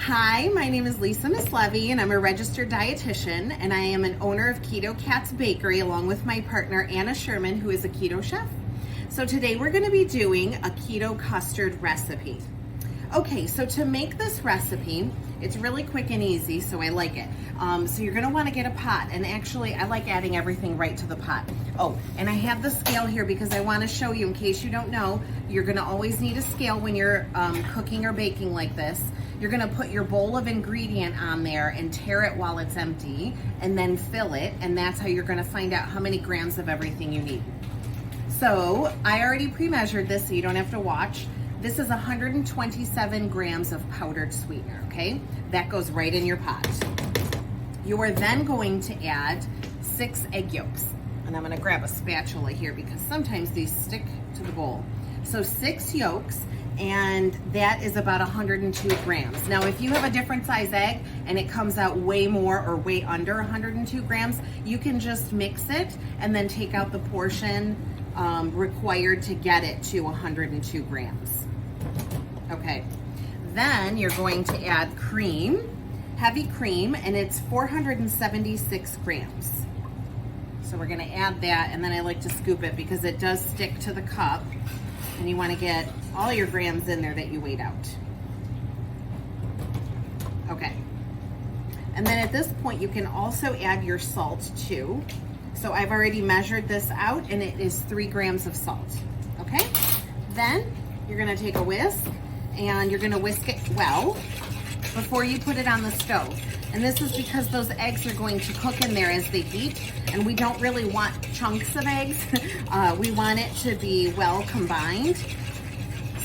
Hi, my name is Lisa Miss Levy and I'm a registered dietitian and I am an owner of Keto Cat's Bakery along with my partner Anna Sherman, who is a keto chef. So today we're going to be doing a keto custard recipe. Okay, so to make this recipe, it's really quick and easy, so I like it. So you're going to want to get a pot, and actually I like adding everything right to the pot. Oh, and I have the scale here because I want to show you, in case you don't know, you're going to always need a scale when you're cooking or baking like this. You're going to put your bowl of ingredient on there and tare it while it's empty, and then fill it, and that's how you're going to find out how many grams of everything you need. So I already pre-measured this so you don't have to watch. This is 127 grams of powdered sweetener, okay? That goes right in your pot. You are then going to add 6 egg yolks. And I'm gonna grab a spatula here because sometimes these stick to the bowl. So 6 yolks, and that is about 102 grams. Now, if you have a different size egg and it comes out way more or way under 102 grams, you can just mix it and then take out the portion required to get it to 102 grams. Okay, then you're going to add cream, heavy cream, and it's 476 grams. So we're gonna add that, and then I like to scoop it because it does stick to the cup, and you wanna get all your grams in there that you weighed out. Okay, and then at this point you can also add your salt too. So I've already measured this out, and it is 3 grams of salt, okay? Then you're gonna take a whisk, and you're gonna whisk it well before you put it on the stove. And this is because those eggs are going to cook in there as they heat, and we don't really want chunks of eggs. We want it to be well combined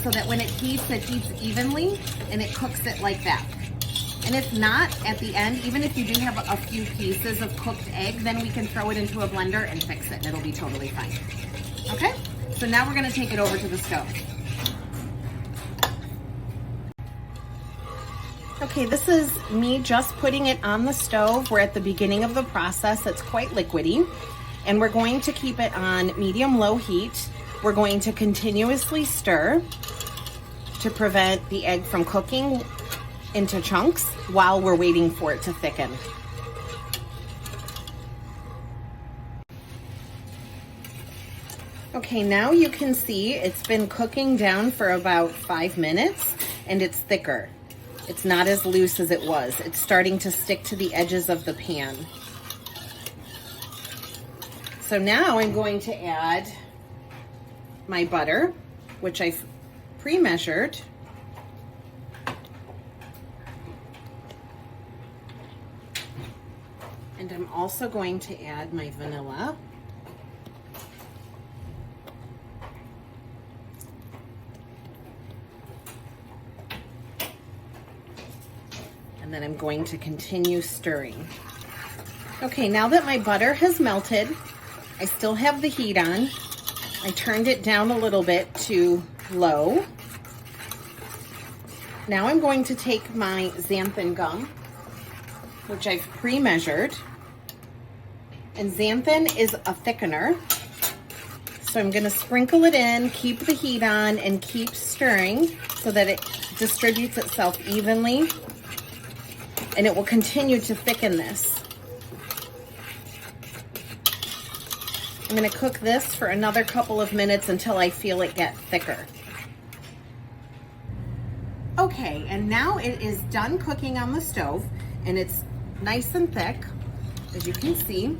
so that when it heats evenly, and it cooks it like that. And if not, at the end, even if you do have a few pieces of cooked egg, then we can throw it into a blender and fix it, and it'll be totally fine. Okay, so now we're gonna take it over to the stove. Okay, this is me just putting it on the stove. We're at the beginning of the process. It's quite liquidy, and we're going to keep it on medium-low heat. We're going to continuously stir to prevent the egg from cooking into chunks while we're waiting for it to thicken. Okay, now you can see it's been cooking down for about 5 minutes, and it's thicker. It's not as loose as it was. It's starting to stick to the edges of the pan. So now I'm going to add my butter, which I've pre-measured. And I'm also going to add my vanilla. And then I'm going to continue stirring. Okay, now that my butter has melted, I still have the heat on. I turned it down a little bit to low. Now I'm going to take my xanthan gum, which I've pre-measured. And xanthan is a thickener. So I'm gonna sprinkle it in, keep the heat on, and keep stirring so that it distributes itself evenly. And it will continue to thicken this. I'm gonna cook this for another couple of minutes until I feel it get thicker. Okay, and now it is done cooking on the stove, and it's nice and thick, as you can see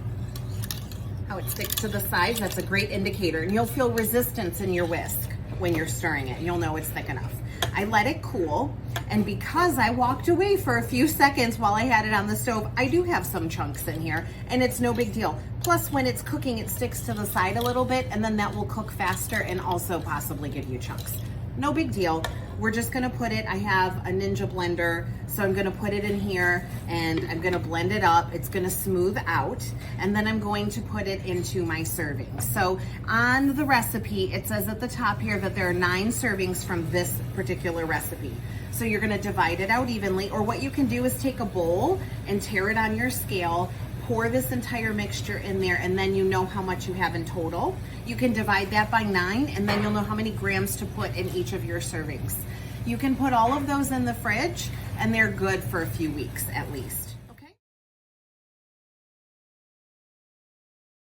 how it sticks to the sides. That's a great indicator, and you'll feel resistance in your whisk when you're stirring it. You'll know it's thick enough. I let it cool, and because I walked away for a few seconds while I had it on the stove, I do have some chunks in here, and it's no big deal. Plus, when it's cooking, it sticks to the side a little bit, and then that will cook faster and also possibly give you chunks. No big deal. We're just gonna put it, I have a Ninja blender, so I'm gonna put it in here and I'm gonna blend it up. It's gonna smooth out, and then I'm going to put it into my servings. So on the recipe, it says at the top here that there are 9 servings from this particular recipe. So you're gonna divide it out evenly, or what you can do is take a bowl and tear it on your scale, pour this entire mixture in there, and then you know how much you have in total. You can divide that by 9, and then you'll know how many grams to put in each of your servings. You can put all of those in the fridge, and they're good for a few weeks at least.